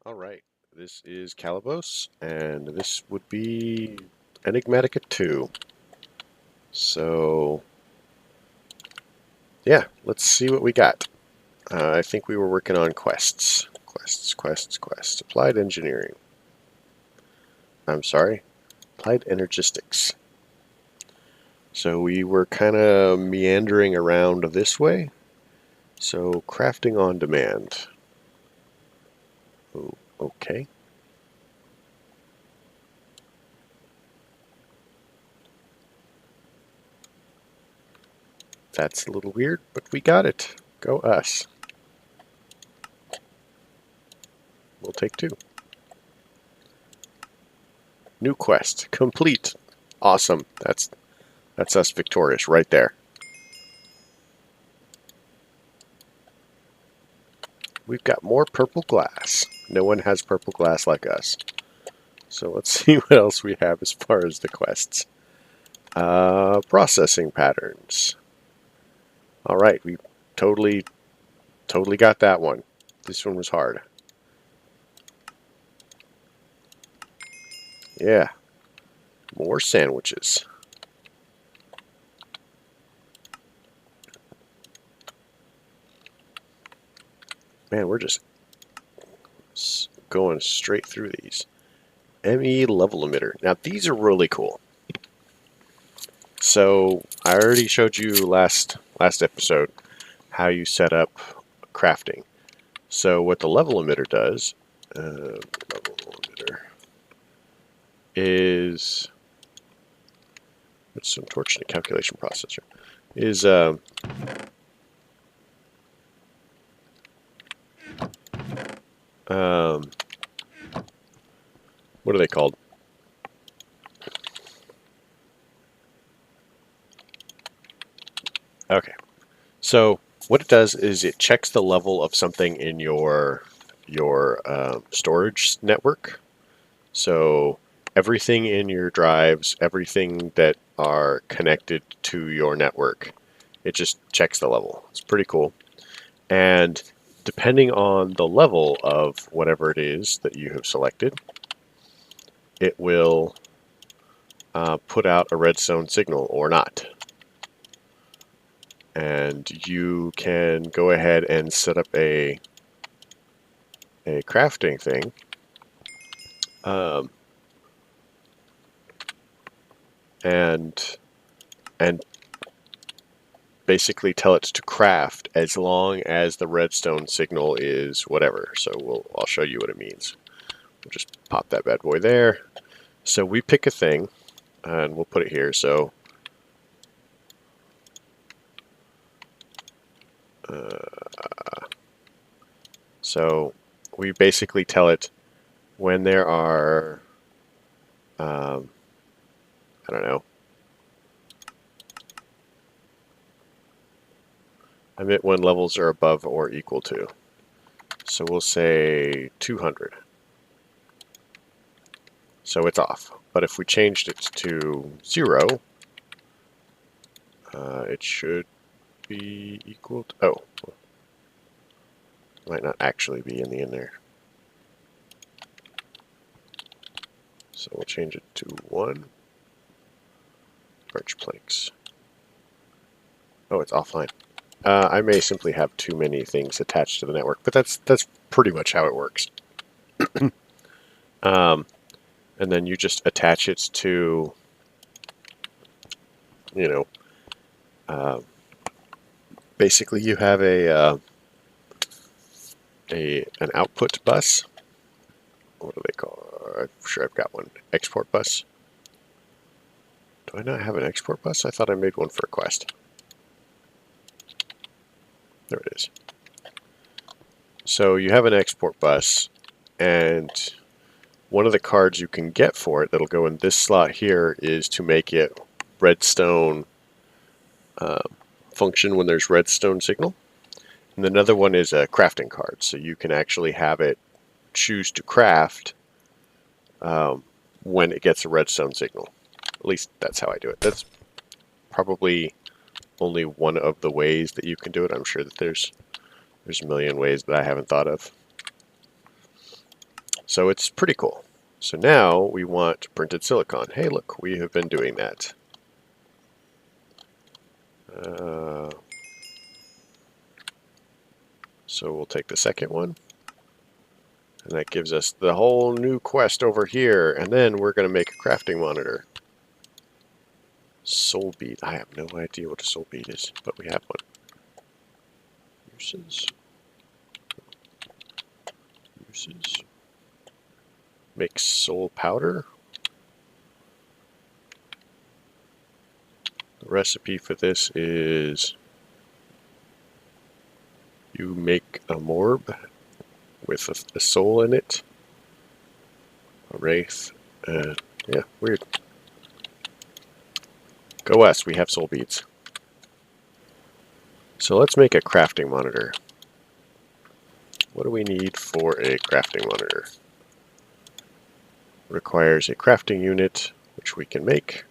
All right, this is Calibos, and this would be Enigmatica 2. So, yeah, let's see what we got. I think we were working on quests. Quests. Applied engineering. I'm sorry, applied energistics. So we were kind of meandering around this way. So, crafting on demand. Oh, okay. That's a little weird, but we got it. Go us. We'll take two. New quest. Complete. Awesome. That's us victorious right there. We've got more purple glass. No one has purple glass like us. So let's see what else we have as far as the quests. Processing patterns. All right, we totally got that one. This one was hard. Yeah, more sandwiches. Man, we're just going straight through these. ME level emitter. Now these are really cool. So I already showed you last episode how you set up crafting. So what the level emitter does, level emitter is, it's some torch and a calculation processor, is what are they called? Okay, so what it does is it checks the level of something in your storage network. So everything in your drives, everything that are connected to your network, it just checks the level. It's pretty cool. And depending on the level of whatever it is that you have selected, it will put out a redstone signal or not. And you can go ahead and set up a crafting thing. And basically tell it to craft as long as the redstone signal is whatever. So I'll show you what it means. We'll just pop that bad boy there. So we pick a thing, and we'll put it here. So we basically tell it when there are, I don't know, emit when levels are above or equal to. So we'll say 200. So it's off. But if we changed it to 0, it should be equal to, oh, might not actually be in there. So we'll change it to 1. Birch planks. Oh, it's offline. I may simply have too many things attached to the network, but that's pretty much how it works. And then you just attach it to, you know, basically you have an output bus. What do they call it? I'm sure I've got one. Export bus. Do I not have an export bus? I thought I made one for a quest. There it is. So you have an export bus, and one of the cards you can get for it that'll go in this slot here is to make it redstone function when there's redstone signal. And another one is a crafting card, so you can actually have it choose to craft when it gets a redstone signal. At least that's how I do it. That's probably only one of the ways that you can do it. I'm sure that there's a million ways that I haven't thought of. So it's pretty cool. So now we want printed silicon. Hey, look, we have been doing that. So we'll take the second one. And that gives us the whole new quest over here. And then we're going to make a crafting monitor. Soul bead. I have no idea what a soul bead is, but we have one. Uses. Make soul powder. The recipe for this is you make a morb with a soul in it. A wraith. Yeah, weird. Go us, we have soul beads. So let's make a crafting monitor. What do we need for a crafting monitor? Requires a crafting unit, which we can make.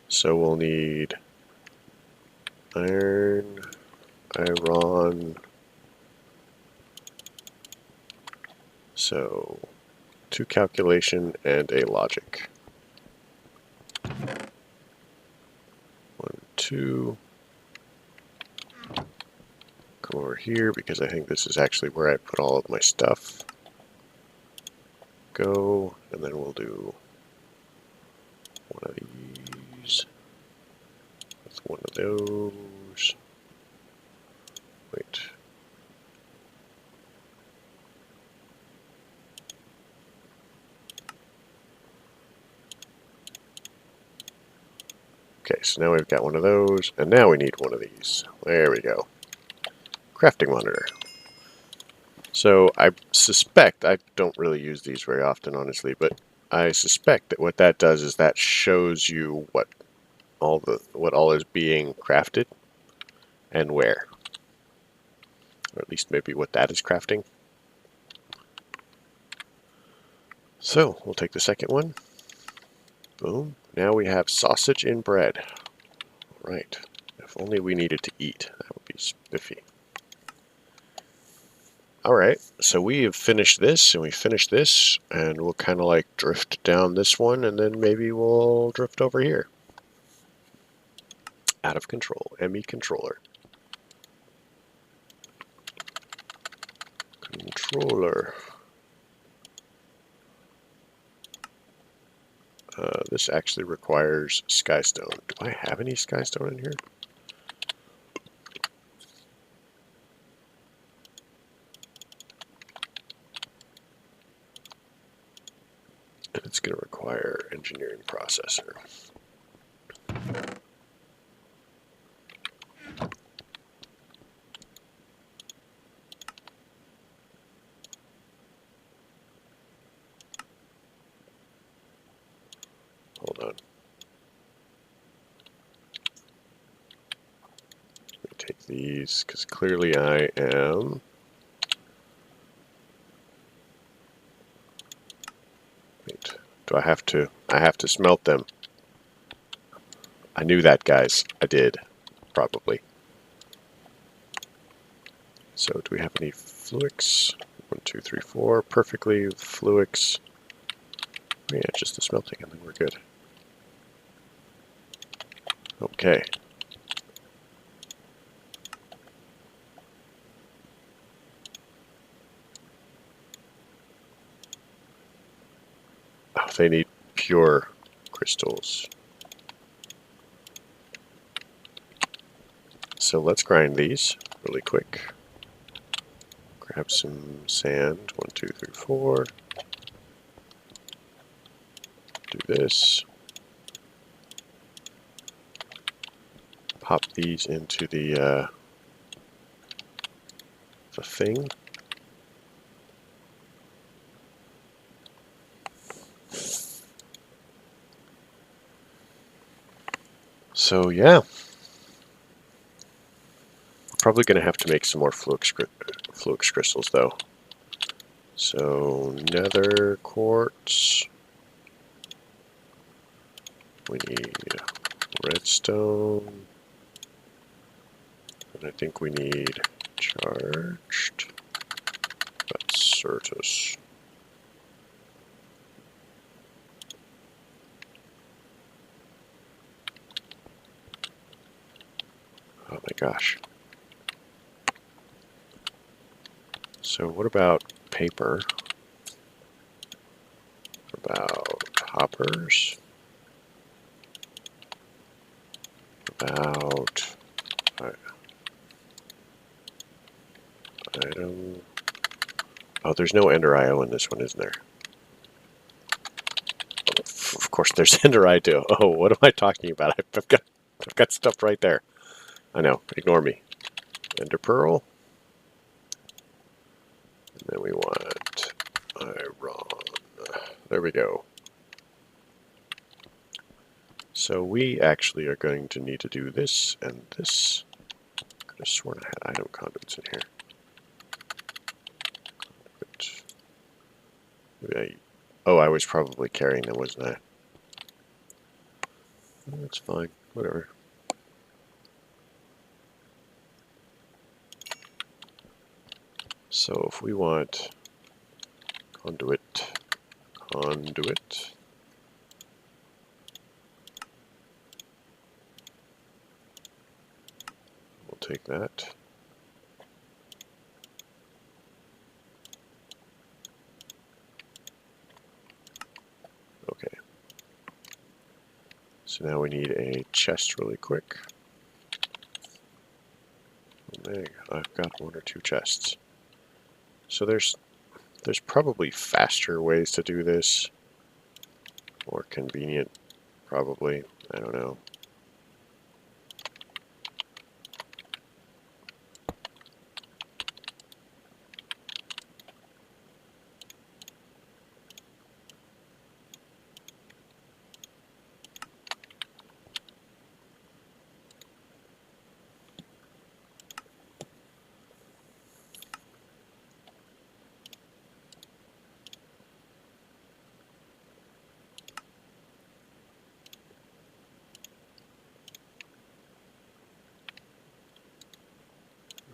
So we'll need iron, so 2 calculation and a logic. 1, 2. Come over here because I think this is actually where I put all of my stuff. Go, and then we'll do one of these with one of those. Wait. Okay, so now we've got one of those, and now we need one of these. There we go. Crafting monitor. So I suspect, I don't really use these very often, honestly, but I suspect that what that does is that shows you what all is being crafted and where. Or at least maybe what that is crafting. So we'll take the second one. Boom. Now we have sausage in bread. Right. If only we needed to eat. That would be spiffy. Alright, so we have finished this, and we finished this, and we'll kind of like drift down this one, and then maybe we'll drift over here. Out of control. ME controller. Controller. This actually requires skystone. Do I have any skystone in here? And it's going to require engineering processor. Hold on. Let me take these, because clearly I am... Wait, do I have to... I have to smelt them. I knew that, guys. I did. Probably. So, do we have any fluix? 1, 2, 3, 4. Perfectly fluix. Yeah, just the smelting, and then we're good. Okay. Oh, they need pure crystals. So let's grind these really quick. Grab some sand. 1, 2, 3, 4. Do this. Pop these into the thing. So yeah, probably going to have to make some more fluix crystals though. So nether quartz. We need redstone. And I think we need charged. That's Albertus. Oh my gosh. So what about paper? What about hoppers? About item. Oh, there's no Ender IO in this one, isn't there? Of course, there's Ender IO. Oh, what am I talking about? I've got stuff right there. I know. Ignore me. Ender Pearl. And then we want iron. There we go. So we actually are going to need to do this and this. I could have sworn I had item conduits in here. Oh, I was probably carrying them, wasn't I? That's fine. Whatever. So if we want conduit, we'll take that. Okay. So now we need a chest really quick. I've got 1 or 2 chests. So there's probably faster ways to do this. More convenient, probably. I don't know.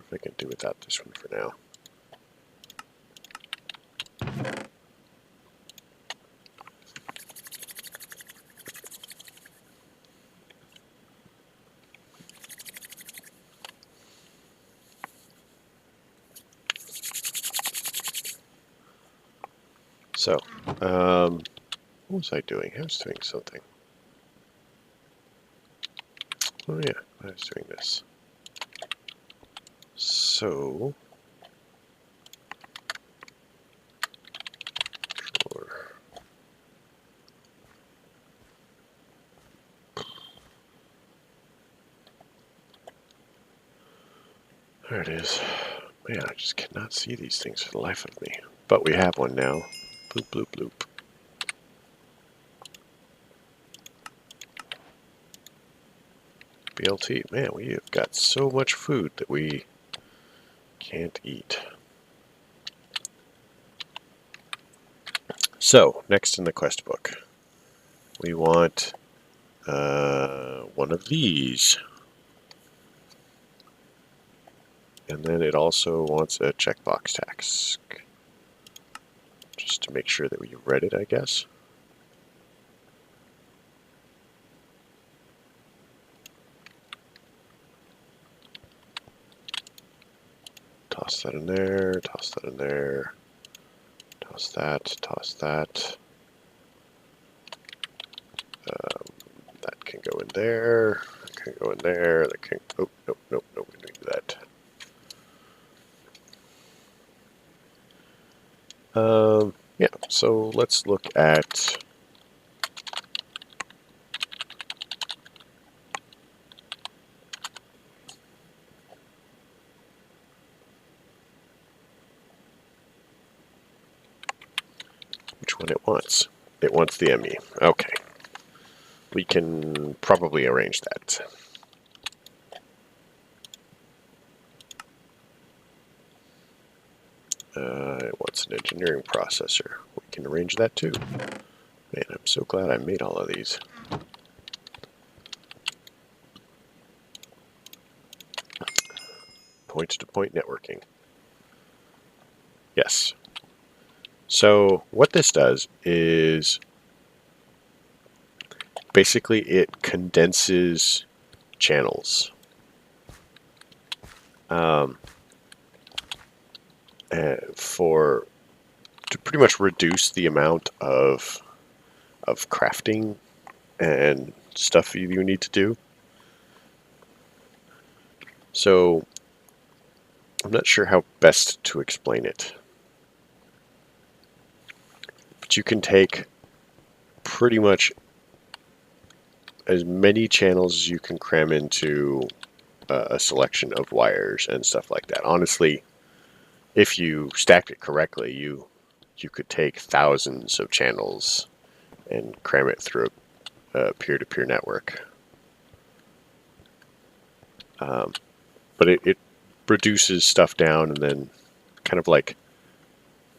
If I can do without this one for now. So, what was I doing? I was doing something. Oh yeah, I was doing this. So, there it is. Man, I just cannot see these things for the life of me. But we have one now. Bloop, bloop, bloop. BLT. Man, we have got so much food that we can't eat. So, next in the quest book, we want one of these. And then it also wants a checkbox task. Just to make sure that we read it, I guess. Toss that in there, toss that in there. Toss that, toss that. That can go in there, that can go in there, that can, oh, nope, nope, nope, we didn't do that. Yeah, so let's look at which one it wants. It wants the ME. Okay. We can probably arrange that. It wants an engineering processor. We can arrange that too. Man, I'm so glad I made all of these. Point-to-point networking. Yes. So what this does is basically it condenses channels for to pretty much reduce the amount of crafting and stuff you need to do. So I'm not sure how best to explain it, but you can take pretty much as many channels as you can cram into a selection of wires and stuff like that. Honestly, if you stacked it correctly, you could take thousands of channels and cram it through a peer-to-peer network. But it reduces stuff down and then kind of like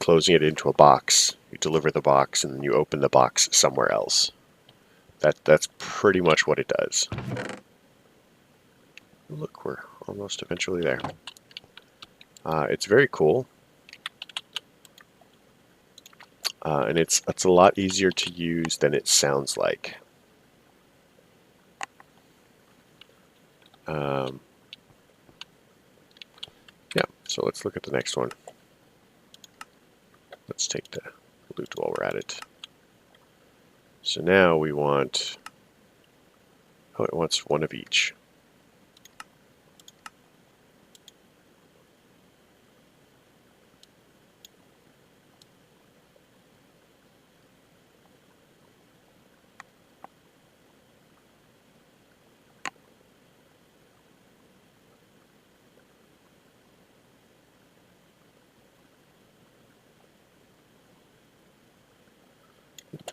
closing it into a box. You deliver the box and then you open the box somewhere else. That's pretty much what it does. Look, we're almost eventually there. It's very cool. And it's a lot easier to use than it sounds like. Yeah, so let's look at the next one. Let's take the loot while we're at it. So now we want, oh, it wants one of each.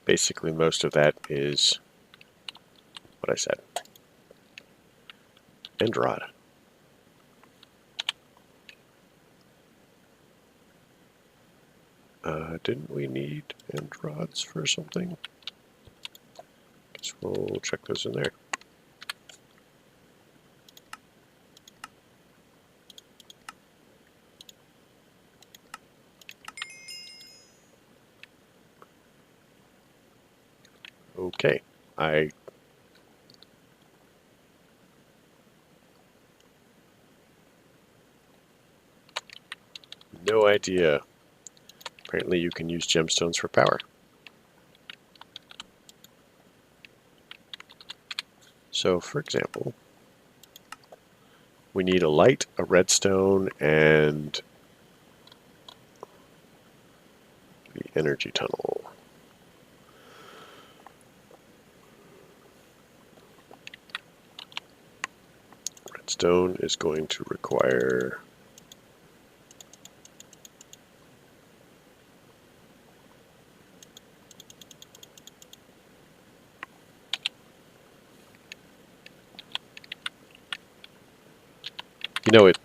Basically, most of that is what I said. End rod. Didn't we need end rods for something? Guess we'll check those in there. Okay, no idea. Apparently you can use gemstones for power. So, for example, we need a light, a redstone, and the energy tunnel. Redstone is going to require it.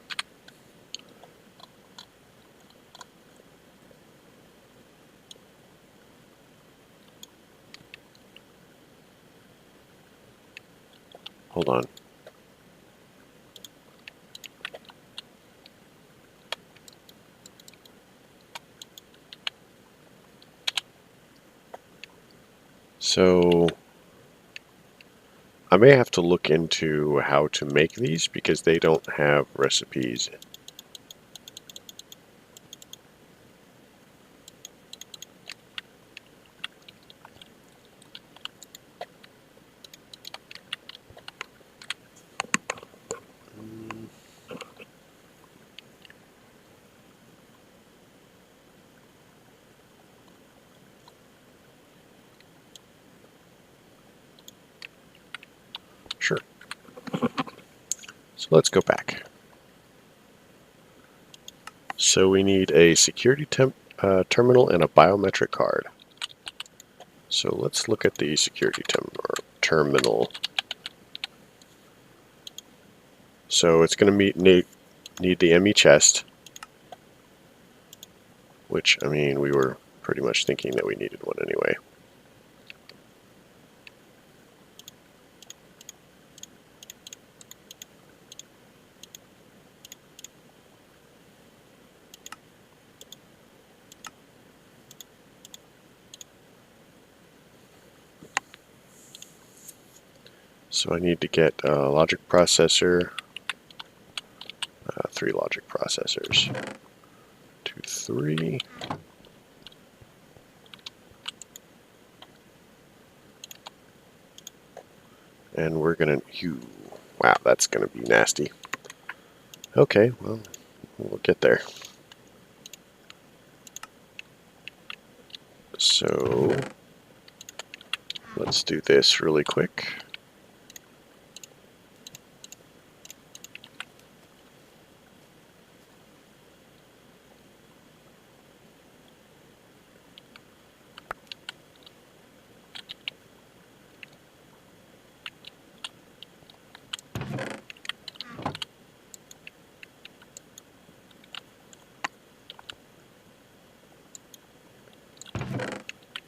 Hold on. So I may have to look into how to make these because they don't have recipes. Sure. So let's go back. So we need a security terminal and a biometric card. So let's look at the security terminal. So it's going to need the ME chest, which, I mean, we were pretty much thinking that we needed one anyway. So I need to get a logic processor, 3 logic processors, 2, 3. And we're gonna, wow, that's gonna be nasty. Okay, well, we'll get there. So let's do this really quick.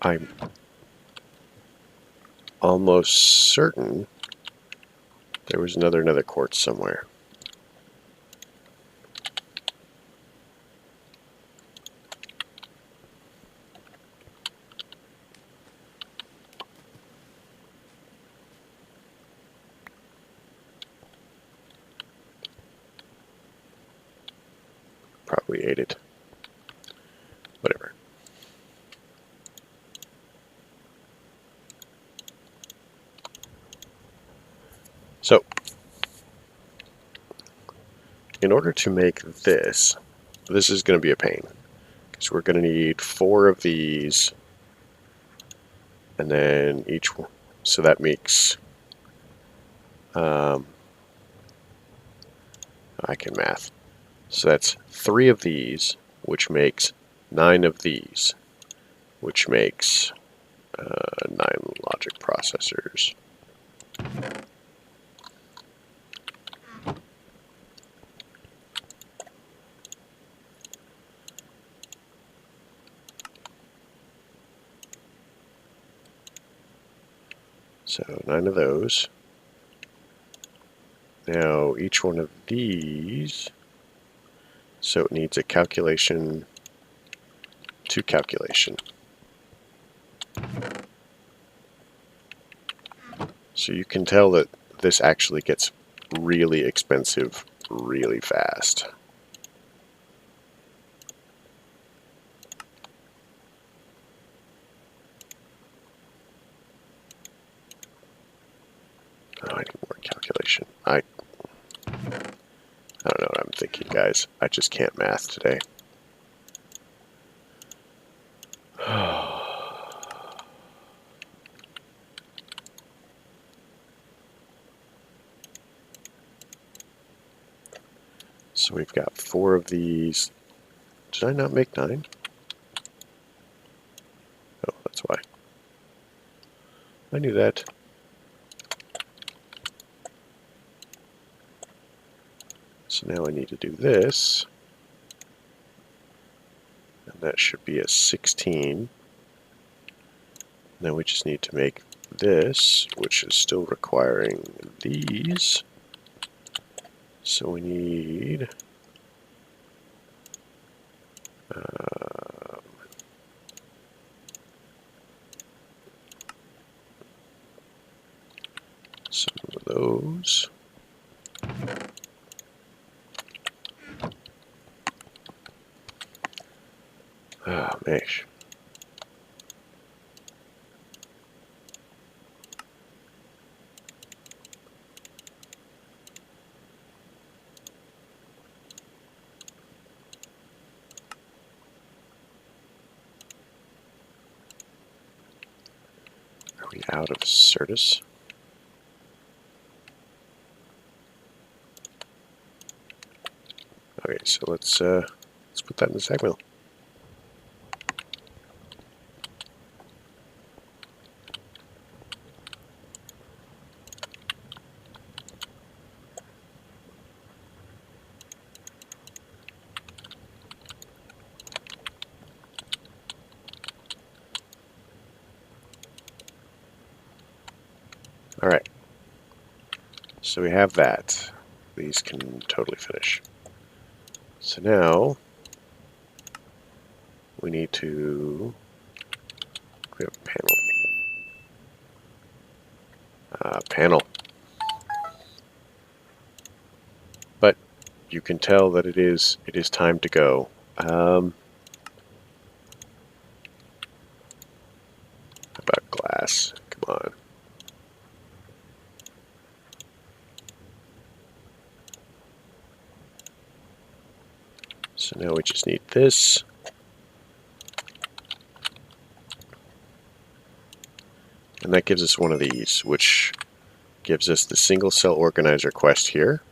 I'm almost certain there was another quartz somewhere. Probably ate it. Whatever. So, in order to make this is going to be a pain. Because we're going to need 4 of these, and then each one. So that makes, I can math. So that's 3 of these, which makes 9 of these, which makes 9 logic processors. So 9 of those. Now each one of these, so it needs a calculation to calculation. So you can tell that this actually gets really expensive really fast. Oh, I need more calculation. I don't know what I'm thinking, guys. I just can't math today. So we've got 4 of these. Did I not make 9? Oh, that's why. I knew that. So now I need to do this. And that should be a 16. Now we just need to make this, which is still requiring these. So we need some of those. Ah, mesh. Are we out of Certus? Okay, so let's put that in the sag mill. Alright, so we have that. These can totally finish. So now, we need to, we have a panel. Panel. you can tell that it is time to go. How about glass? Come on. So now we just need this. And that gives us one of these, which gives us the single cell organizer quest here.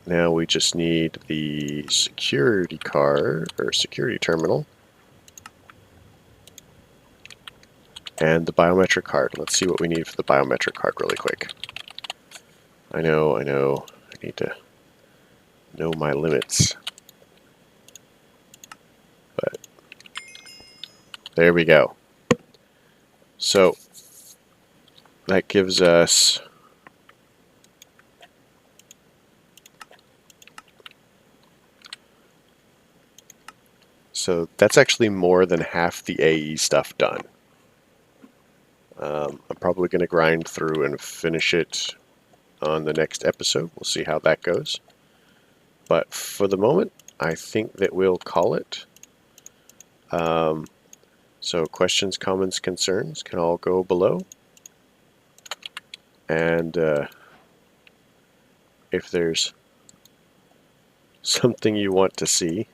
Now we just need the security card, or security terminal, and the biometric card. Let's see what we need for the biometric card really quick. I know, I need to know my limits. But there we go. So that gives us that's actually more than half the AE stuff done. I'm probably going to grind through and finish it on the next episode. We'll see how that goes. But for the moment, I think that we'll call it. So questions, comments, concerns can all go below. And if there's something you want to see,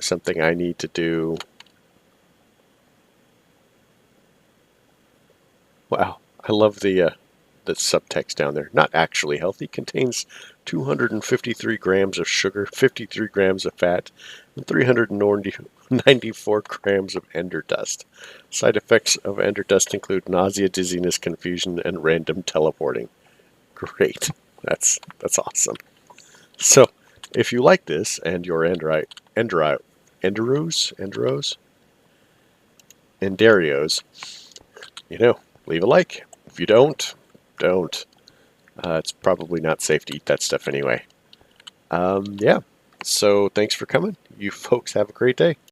something I need to do. Wow, I love the subtext down there. Not actually healthy. Contains 253 grams of sugar, 53 grams of fat, and 394 grams of ender dust. Side effects of ender dust include nausea, dizziness, confusion, and random teleporting. Great. That's awesome. So, if you like this and your Enderios, leave a like. If you don't. It's probably not safe to eat that stuff anyway. Yeah. So thanks for coming. You folks have a great day.